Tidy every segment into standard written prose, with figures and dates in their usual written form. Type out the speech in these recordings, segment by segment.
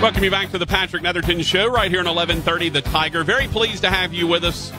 Welcome you back to the Patrick Netherton Show right here in 1130 The Tiger. Very pleased to have you with us.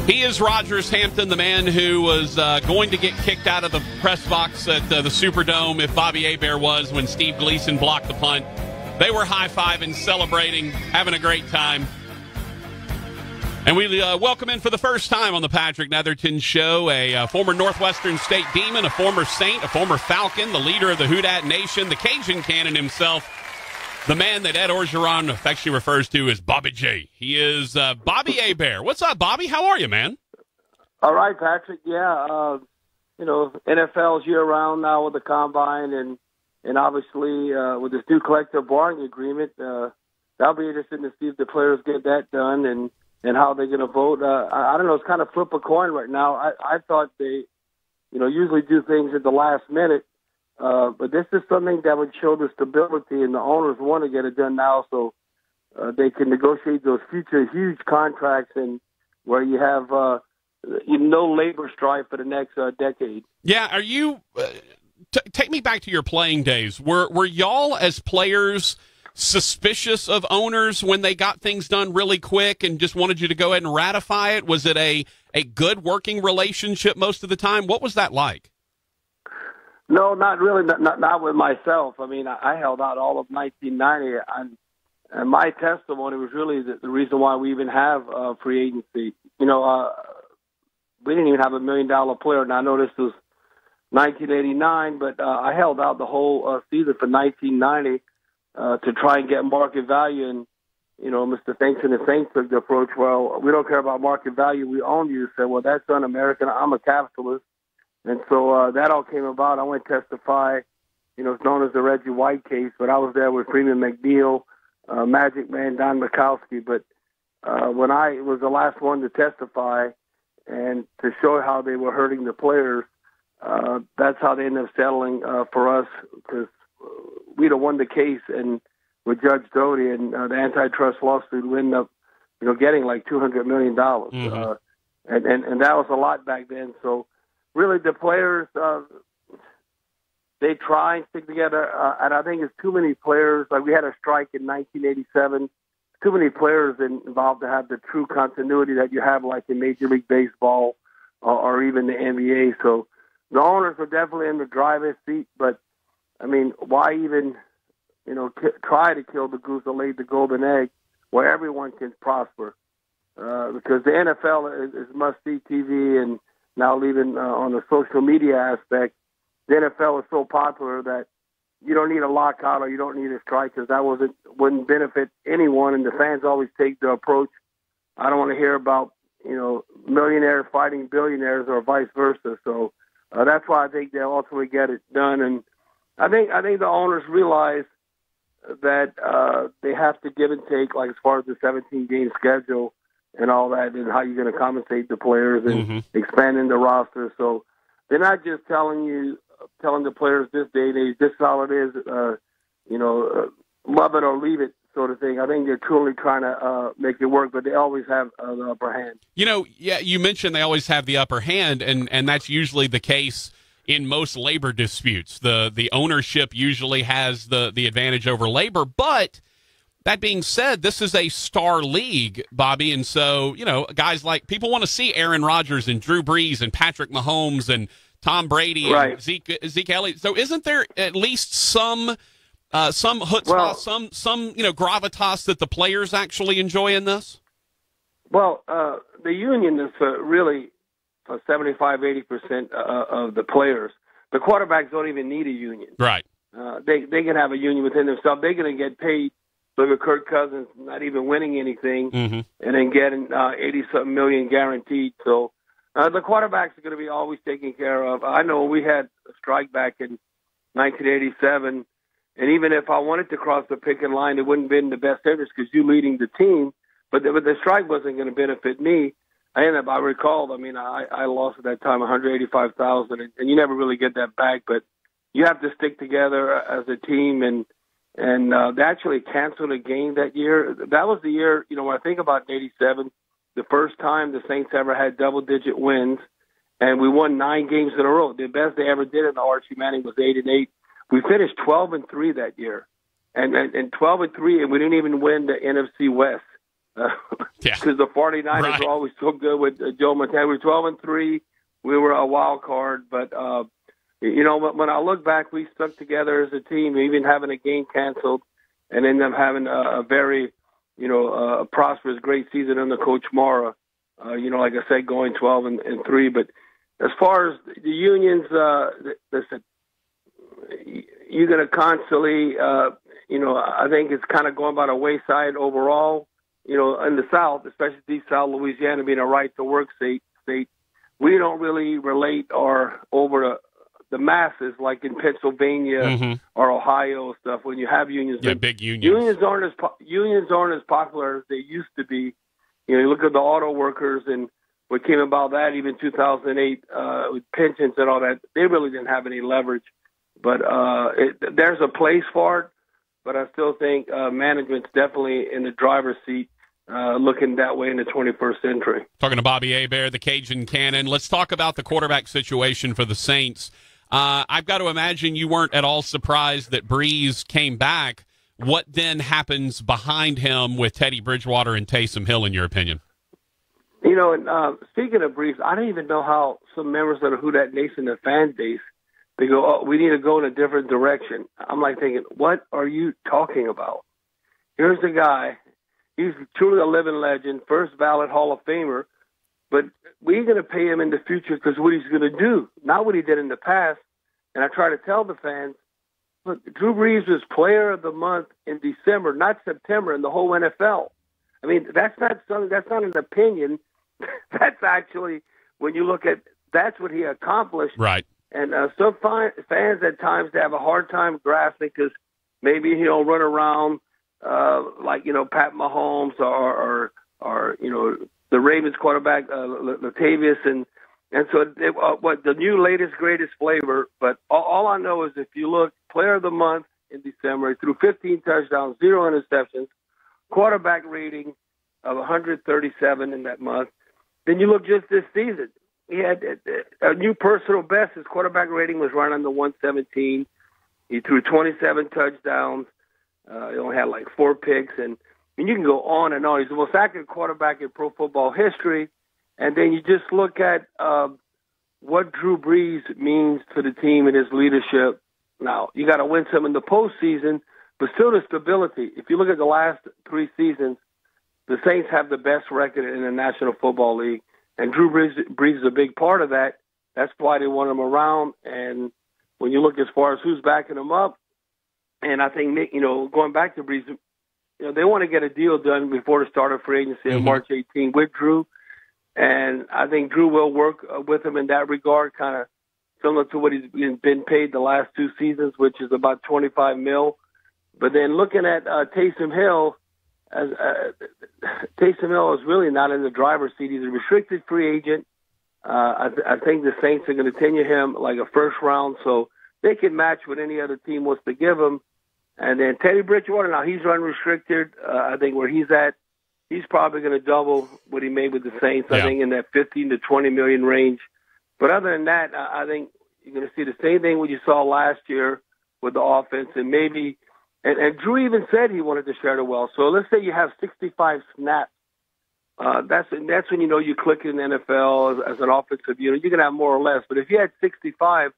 He is Rogers Hampton, the man who was going to get kicked out of the press box at the Superdome if Bobby Hebert was when Steve Gleason blocked the punt. They were high-fiving, celebrating, having a great time. And we welcome in for the first time on the Patrick Netherton Show a former Northwestern State Demon, a former Saint, a former Falcon, the leader of the Who Dat Nation, the Cajun Cannon himself, the man that Ed Orgeron affectionately refers to as Bobby J. He is Bobby Hebert. What's up, Bobby? How are you, man? All right, Patrick. Yeah, NFL's year-round now with the Combine, and obviously with this new collective bargaining agreement, that'll be interesting to see if the players get that done and how they're going to vote. I don't know. It's kind of flip a coin right now. I thought they, usually do things at the last minute. But this is something that would show the stability, and the owners want to get it done now so they can negotiate those future huge contracts and where you have no labor strife for the next decade. Yeah, are you take me back to your playing days. Were y'all as players suspicious of owners when they got things done really quick and just wanted you to go ahead and ratify it? Was it a good working relationship most of the time? What was that like? No, not really. Not with myself. I mean, I held out all of 1990, and my testimony was really the reason why we even have free agency. We didn't even have $1 million player, and I know this was 1989, but I held out the whole season for 1990 to try and get market value. And Mr. Thanks and the Saints took the approach. Well, we don't care about market value. We own you. Said, well, that's un-American. I'm a capitalist. And so that all came about. I went to testify, it's known as the Reggie White case, but I was there with Freeman McNeil, Magic Man, Don Mikowski. But when I was the last one to testify and to show how they were hurting the players, that's how they ended up settling for us, because we'd have won the case and with Judge Doty and the antitrust lawsuit, we ended up, getting like $200 million. Mm-hmm. And that was a lot back then. So, really, the players, they try and stick together, and I think it's too many players. Like we had a strike in 1987. Too many players involved to have the true continuity that you have like in Major League Baseball or even the NBA. So the owners were definitely in the driver's seat, but, I mean, why even, try to kill the goose that laid the golden egg where everyone can prosper? Because the NFL is must-see TV, and now leaving on the social media aspect, the NFL is so popular that you don't need a lockout or you don't need a strike, because that wouldn't benefit anyone. And the fans always take the approach, I don't want to hear about millionaires fighting billionaires or vice versa. So that's why I think they'll ultimately get it done. And I think the owners realize that they have to give and take, like as far as the 17-game schedule and all that, and how you're going to compensate the players and expanding the roster. So they're not just telling the players this day and age, this is how it is, love it or leave it sort of thing. I think they're truly trying to make it work, but they always have the upper hand. Yeah, you mentioned they always have the upper hand, and that's usually the case in most labor disputes. The ownership usually has the advantage over labor, but that being said, this is a star league, Bobby, and so, guys like, people want to see Aaron Rodgers and Drew Brees and Patrick Mahomes and Tom Brady and Zeke Elliott. So isn't there at least some chutzpah, some gravitas that the players actually enjoy in this? Well, the union is really 75-80% of the players. The quarterbacks don't even need a union. Right. They can have a union within themselves. They're going to get paid. Look at Kirk Cousins not even winning anything, and then getting 80-something million guaranteed. So the quarterbacks are going to be always taken care of. I know we had a strike back in 1987, and even if I wanted to cross the picket line, it wouldn't have been in the best interest because you leading the team. But the strike wasn't going to benefit me. I recall, I lost at that time $185,000, and you never really get that back. But you have to stick together as a team, and they actually canceled a game that year. That was the year, when I think about '87, the first time the Saints ever had double-digit wins, and we won 9 games in a row. The best they ever did in the Archie Manning was 8-8. We finished 12-3 that year, and 12-3, and we didn't even win the NFC West. Because the 49ers are always so good with Joe Montana. We were 12-3. We were a wild card, but when I look back, we stuck together as a team, even having a game canceled, and ended up having a very, prosperous, great season under Coach Mara. Like I said, going 12-3. But as far as the unions, listen, you're going to constantly, I think it's kind of going by the wayside overall. In the South, especially Deep South Louisiana being a right-to-work state, we don't really relate over the masses like in Pennsylvania or Ohio stuff. When you have unions, big unions. Unions aren't as popular as they used to be. You look at the auto workers and what came about that, even 2008 with pensions and all that. They really didn't have any leverage, but there's a place for it. But I still think management's definitely in the driver's seat. Looking that way in the 21st century. Talking to Bobby Hebert, the Cajun Cannon. Let's talk about the quarterback situation for the Saints. I've got to imagine you weren't at all surprised that Brees came back. What then happens behind him with Teddy Bridgewater and Taysom Hill, in your opinion? Speaking of Brees, I don't even know how some members of the Who Dat Nation, the fan base, they go, we need to go in a different direction. I'm like thinking, what are you talking about? Here's the guy. He's truly a living legend, first ballot Hall of Famer, but we're going to pay him in the future because what he's going to do, not what he did in the past. And I try to tell the fans, look, Drew Brees was Player of the Month in December, not September, in the whole NFL. I mean, that's not an opinion. That's actually, when you look at, that's what he accomplished. Right. And some fans at times they have a hard time grasping because maybe he'll run around like Pat Mahomes or the Ravens quarterback Latavius and so what the new latest greatest flavor. But all I know is if you look, Player of the Month in December, he threw 15 touchdowns, 0 interceptions, quarterback rating of 137 in that month. Then you look just this season, he had a new personal best. His quarterback rating was right under 117. He threw 27 touchdowns. He only had like 4 picks, and you can go on and on. He's the most accurate quarterback in pro football history. And then you just look at what Drew Brees means to the team and his leadership. Now, you got to win some in the postseason, but still the stability. If you look at the last 3 seasons, the Saints have the best record in the National Football League, and Drew Brees is a big part of that. That's why they want him around. And when you look as far as who's backing him up, and I think, going back to Brees, they want to get a deal done before the start of free agency on March 18 with Drew. And I think Drew will work with him in that regard, kind of similar to what he's been paid the last 2 seasons, which is about $25 million. But then looking at Taysom Hill, Taysom Hill is really not in the driver's seat. He's a restricted free agent. I think the Saints are going to tenure him like a first round, so they can match what any other team wants to give him. And then Teddy Bridgewater, now he's unrestricted. I think where he's at, he's probably going to double what he made with the Saints. I think in that 15 to 20 million range. But other than that, I think you're going to see the same thing what you saw last year with the offense, and maybe. And Drew even said he wanted to share the wealth. So let's say you have 65 snaps. That's when you click in the NFL as an offensive unit. You can have more or less, but if you had 65,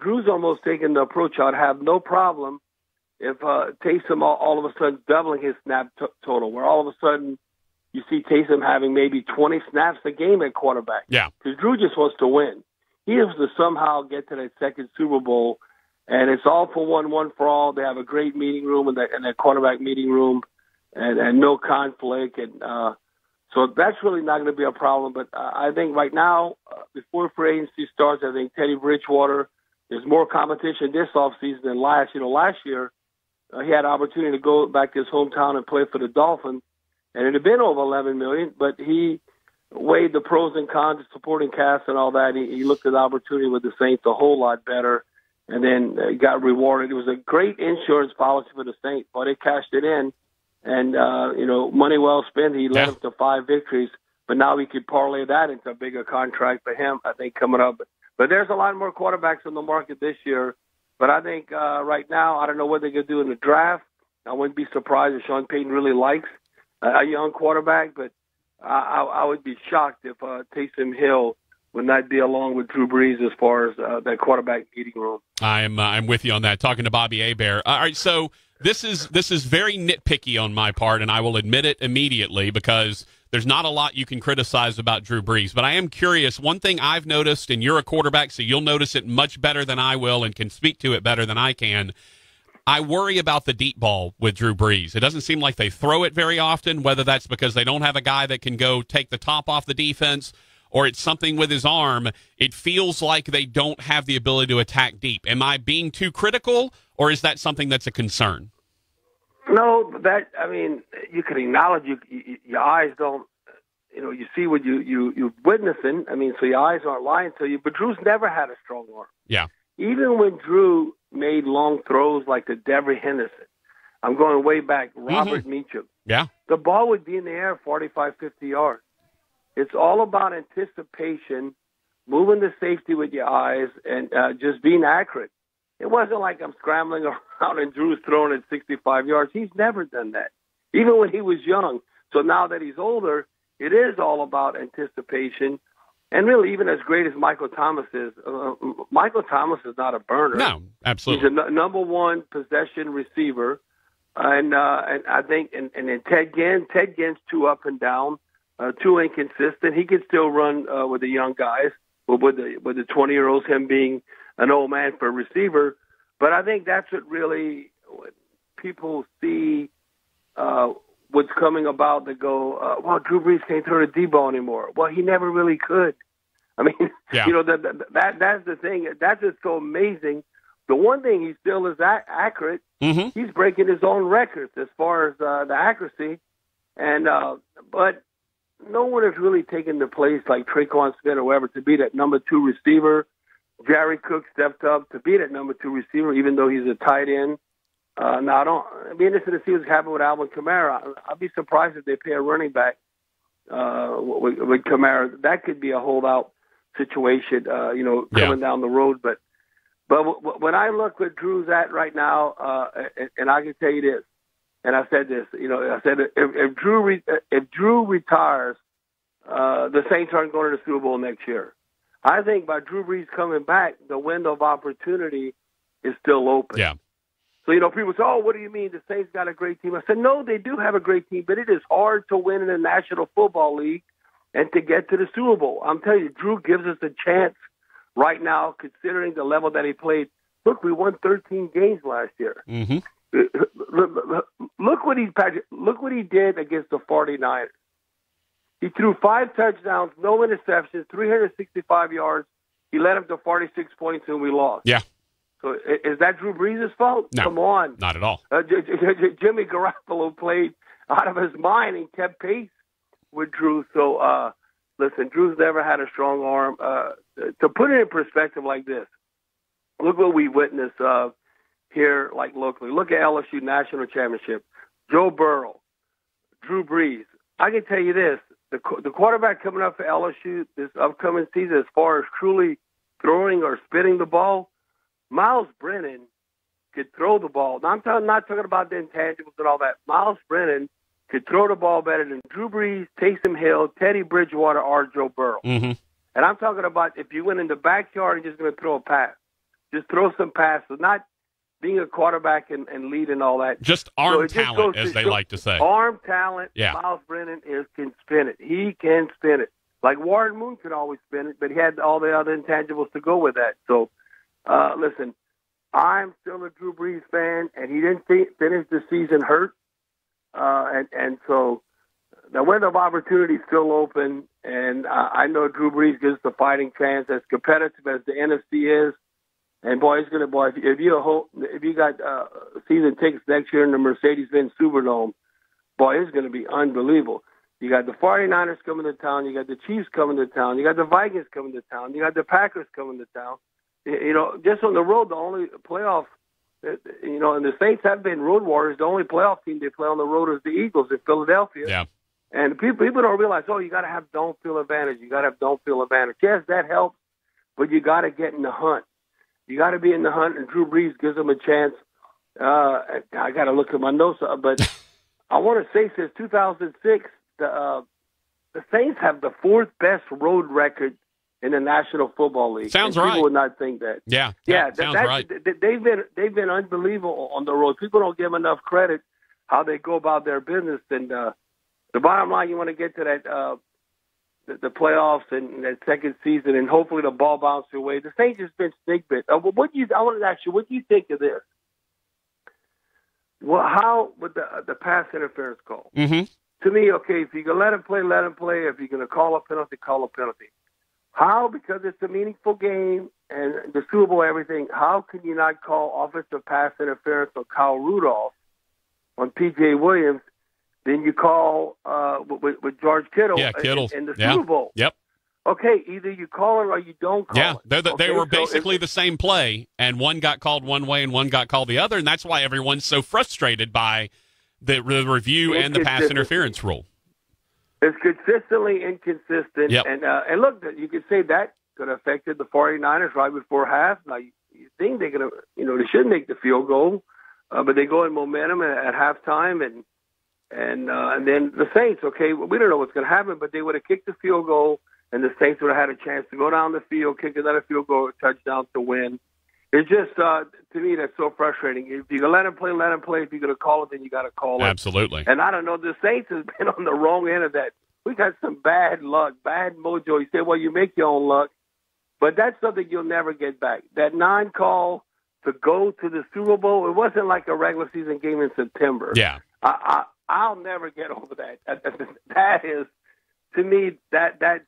Drew's almost taking the approach I'd have no problem if Taysom all of a sudden doubling his snap total, where all of a sudden you see Taysom having maybe 20 snaps a game at quarterback. Yeah. Because Drew just wants to win. He has to somehow get to that second Super Bowl, and it's all for one for all. They have a great meeting room in that quarterback meeting room, and no conflict. And so that's really not going to be a problem. But I think right now, before free agency starts, I think Teddy Bridgewater, there's more competition this offseason than last. Last year, he had an opportunity to go back to his hometown and play for the Dolphins, and it had been over $11 million, but he weighed the pros and cons of supporting cast and all that. He looked at the opportunity with the Saints a whole lot better, and then got rewarded. It was a great insurance policy for the Saints, but they cashed it in, and money well spent. He led them to 5 victories, but now we could parlay that into a bigger contract for him, I think, coming up. But there's a lot more quarterbacks on the market this year. But I think right now, I don't know what they're going to do in the draft. I wouldn't be surprised if Sean Payton really likes a young quarterback, but I would be shocked if Taysom Hill would not be along with Drew Brees as far as that quarterback meeting room. I'm with you on that. Talking to Bobby Hebert. All right, so this is very nitpicky on my part, and I will admit it immediately because there's not a lot you can criticize about Drew Brees. But I am curious. One thing I've noticed, and you're a quarterback, so you'll notice it much better than I will and can speak to it better than I can. I worry about the deep ball with Drew Brees. It doesn't seem like they throw it very often, whether that's because they don't have a guy that can go take the top off the defense or it's something with his arm. It feels like they don't have the ability to attack deep. Am I being too critical, or is that something that's a concern? No, you can acknowledge your eyes don't, you see what you're witnessing. So your eyes aren't lying to you. But Drew's never had a strong arm. Yeah. Even when Drew made long throws like the Devery Henderson, I'm going way back, Robert Meacham. Yeah. The ball would be in the air 45, 50 yards. It's all about anticipation, moving the safety with your eyes, and just being accurate. It wasn't like I'm scrambling around and Drew's throwing at 65 yards. He's never done that, even when he was young. So now that he's older, it is all about anticipation. And really, even as great as Michael Thomas is, Michael Thomas is not a burner. No, absolutely. He's a number one possession receiver. And I think, and then Ted Ginn's too up and down, too inconsistent. He can still run with the young guys, with the 20-year-olds, him being an old man for a receiver. But I think that's what really people see what's coming about. They go, well, Drew Brees can't throw the deep ball anymore. Well, he never really could. Yeah. That's the thing. That's just so amazing. The one thing he still is accurate. Mm-hmm. He's breaking his own records as far as the accuracy. And but no one has really taken the place like Traquan Smith or whoever to be that number 2 receiver. Jerry Cook stepped up to be that number 2 receiver, even though he's a tight end. Now, I'd be interested to see what's happening with Alvin Kamara. I'd be surprised if they pay a running back with Kamara. That could be a holdout situation, coming down the road. But when I look where Drew's at right now, and I can tell you this, and I said this, I said if Drew retires, the Saints aren't going to the Super Bowl next year. I think by Drew Brees coming back, the window of opportunity is still open. Yeah. So, people say, oh, what do you mean? The Saints got a great team. I said, no, they do have a great team, but it is hard to win in the National Football League and to get to the Super Bowl. I'm telling you, Drew gives us a chance right now, considering the level that he played. Look, we won 13 games last year. Mm-hmm. Look what he did against the 49ers. He threw 5 touchdowns, no interceptions, 365 yards. He led them to 46 points, and we lost. Yeah. So is that Drew Brees' fault? No, come on. Not at all. Jimmy Garoppolo played out of his mind and kept pace with Drew. So, listen, Drew's never had a strong arm. To put it in perspective like this, look what we witnessed here, like locally. Look at LSU National Championship. Joe Burrow, Drew Brees. I can tell you this. The quarterback coming up for LSU this upcoming season, as far as truly throwing or spitting the ball, Miles Brennan could throw the ball. Now, I'm not talking about the intangibles and all that. Miles Brennan could throw the ball better than Drew Brees, Taysom Hill, Teddy Bridgewater, or Joe Burrow. Mm-hmm. And I'm talking about if you went in the backyard and just going to throw a pass. Just throw some passes, not being a quarterback and lead and all that. Just arm talent, as they like to say. Arm talent. Yeah. Miles Brennan can spin it. He can spin it. Like Warren Moon could always spin it, but he had all the other intangibles to go with that. So, listen, I'm still a Drew Brees fan, and he didn't finish the season hurt. And so the window of opportunity is still open, and I know Drew Brees gives the fighting chance, as competitive as the NFC is. And boy, it's gonna if you got season tickets next year in the Mercedes-Benz Superdome, boy, it's gonna be unbelievable. You got the 49ers coming to town, you got the Chiefs coming to town, you got the Vikings coming to town, you got the Packers coming to town. Just on the road, the only playoff, and the Saints have been road warriors. The only playoff team they play on the road is the Eagles in Philadelphia. Yeah. And people don't realize, you got to have don't feel advantage. You got to have don't feel advantage. Yes, that helps, but you got to get in the hunt. You got to be in the hunt, and Drew Brees gives them a chance I got to look at my notes, but I want to say since 2006, the Saints have the fourth best road record in the National Football League. Sounds and right. People would not think that. Yeah, sounds right. They've been unbelievable on the road. People don't give them enough credit how they go about their business. And the bottom line, you want to get to that the playoffs and that second season, and hopefully the ball bounces away. The Saints has been snake bit. I want to ask you, what do you think of this? Well, how with the pass interference call? Mm-hmm. To me, okay, if you're going to let him play, let him play. If you're going to call a penalty, call a penalty. How, because it's a meaningful game and the Super Bowl, everything, how can you not call offensive pass interference on Kyle Rudolph on P.J. Williams? Then you call with George Kittle, in the Super Bowl. Yep. Okay, either you call it or you don't call it. They were basically the same play, and one got called one way and one got called the other, and that's why everyone's so frustrated by the review and the pass interference rule. It's consistently inconsistent. Yep. And look, you could say that could have affected the 49ers right before half. Now, you think they're going to, they should make the field goal, but they go in momentum at halftime, and then the Saints, okay, we don't know what's going to happen, but they would have kicked the field goal, and the Saints would have had a chance to go down the field, kick another field goal, touchdown to win. It's just, to me, that's so frustrating. If you're going to let him play, let him play. If you're going to call it, then you got to call it. Absolutely. And I don't know, the Saints has been on the wrong end of that. We got some bad luck, bad mojo. You say, well, you make your own luck, but that's something you'll never get back. That non-call to go to the Super Bowl, it wasn't like a regular season game in September. Yeah. I'll never get over that. That is, to me, that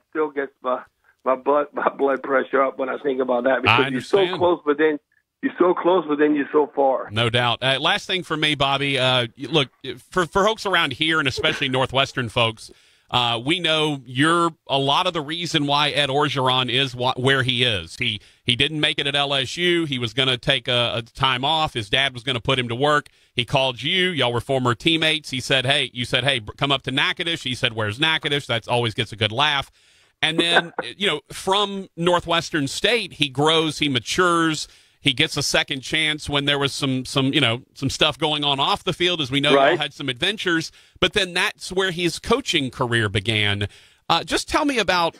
still gets my blood pressure up when I think about that, because you're so close, but then you're so far. No doubt. Last thing for me, Bobby. Look, for folks around here, and especially Northwestern folks, we know you're a lot of the reason why Ed Orgeron is where he is. He didn't make it at LSU. He was going to take a time off. His dad was going to put him to work. He called you. Y'all were former teammates. You said, hey, come up to Natchitoches. He said, where's Natchitoches? That always gets a good laugh. And then, from Northwestern State, he grows, he matures. He gets a second chance when there was some stuff going on off the field, as we know. Right. Y'all had some adventures, but then that's where his coaching career began. Just tell me about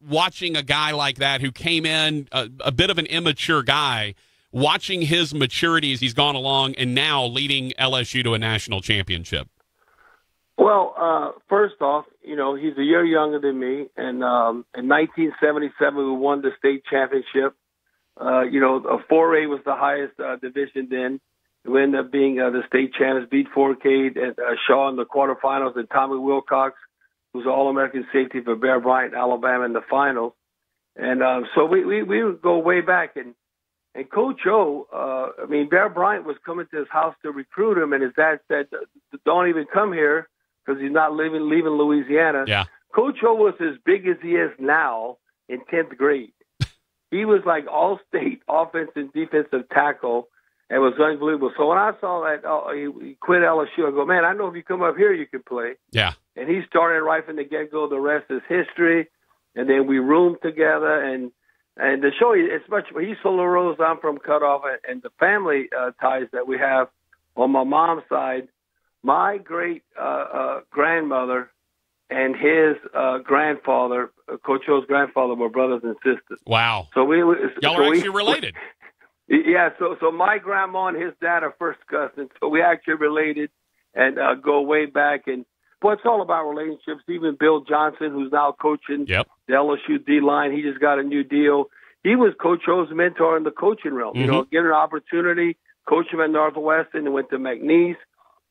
watching a guy like that who came in a bit of an immature guy, watching his maturity as he's gone along, and now leading LSU to a national championship. Well, first off, he's a year younger than me, and in 1977 we won the state championship. A 4A was the highest division then. We ended up being the state champions, beat Fort Cade and Shaw in the quarterfinals, and Tommy Wilcox, who's an All-American safety for Bear Bryant, Alabama, in the finals. And so we would go way back. And Coach O, Bear Bryant was coming to his house to recruit him, and his dad said, don't even come here because he's not leaving Louisiana. Yeah. Coach O was as big as he is now in 10th grade. He was like all-state offense and defensive tackle, and was unbelievable. So when I saw that he quit LSU, I go, man, I know if you come up here, you can play. Yeah. And he started right from the get-go. The rest is history. And then we roomed together. And to show you, it's much. He's from La Rose, I'm from Cutoff, and the family ties that we have on my mom's side. My great grandmother and his grandfather, Coach O's grandfather, were brothers and sisters. Wow! So y'all are actually related. Yeah. So my grandma and his dad are first cousins. So we actually related and go way back. And it's all about relationships. Even Bill Johnson, who's now coaching the LSU D-line, he just got a new deal. He was Coach O's mentor in the coaching realm. Mm-hmm. Get an opportunity, coach him at Northwestern, and went to McNeese,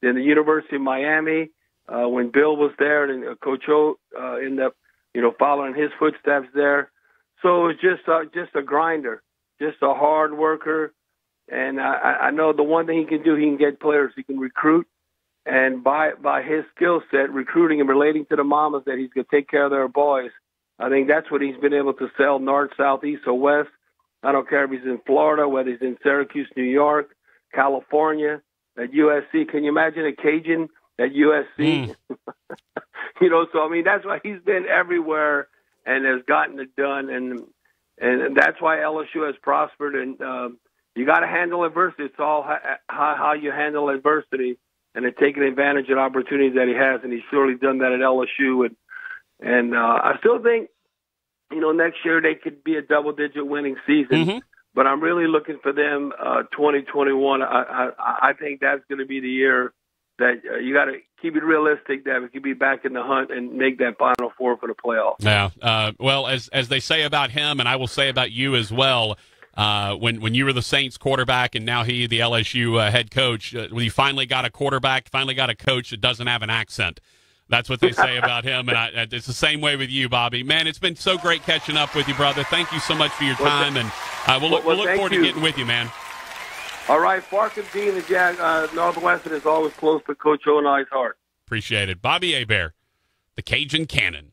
then the University of Miami. When Bill was there, and Coach O ended up, following his footsteps there. So it was just a grinder, just a hard worker. And I know the one thing he can do, he can get players, he can recruit. And by his skill set, recruiting and relating to the mamas that he's going to take care of their boys, I think that's what he's been able to sell, north, south, east, or west. I don't care if he's in Florida, whether he's in Syracuse, New York, California, at USC. Can you imagine a Cajun at USC? So that's why he's been everywhere and has gotten it done, and that's why LSU has prospered. And you got to handle adversity. It's all how you handle adversity and then taking advantage of opportunities that he has, and he's surely done that at LSU. And I still think, next year they could be a double-digit winning season. But I'm really looking for them 2021. I think that's going to be the year that you got to keep it realistic that we could be back in the hunt and make that Final Four for the playoffs. Yeah. Well, as they say about him, and I will say about you as well, when you were the Saints quarterback and now the LSU head coach, when you finally got a quarterback, finally got a coach that doesn't have an accent. That's what they say about him, and it's the same way with you, Bobby. Man, it's been so great catching up with you, brother. Thank you so much for your time, and we'll look forward to getting with you, man. All right, Farkas being the Northwestern is always close to Coach O and I's heart. Appreciate it. Bobby Hebert, the Cajun Cannon.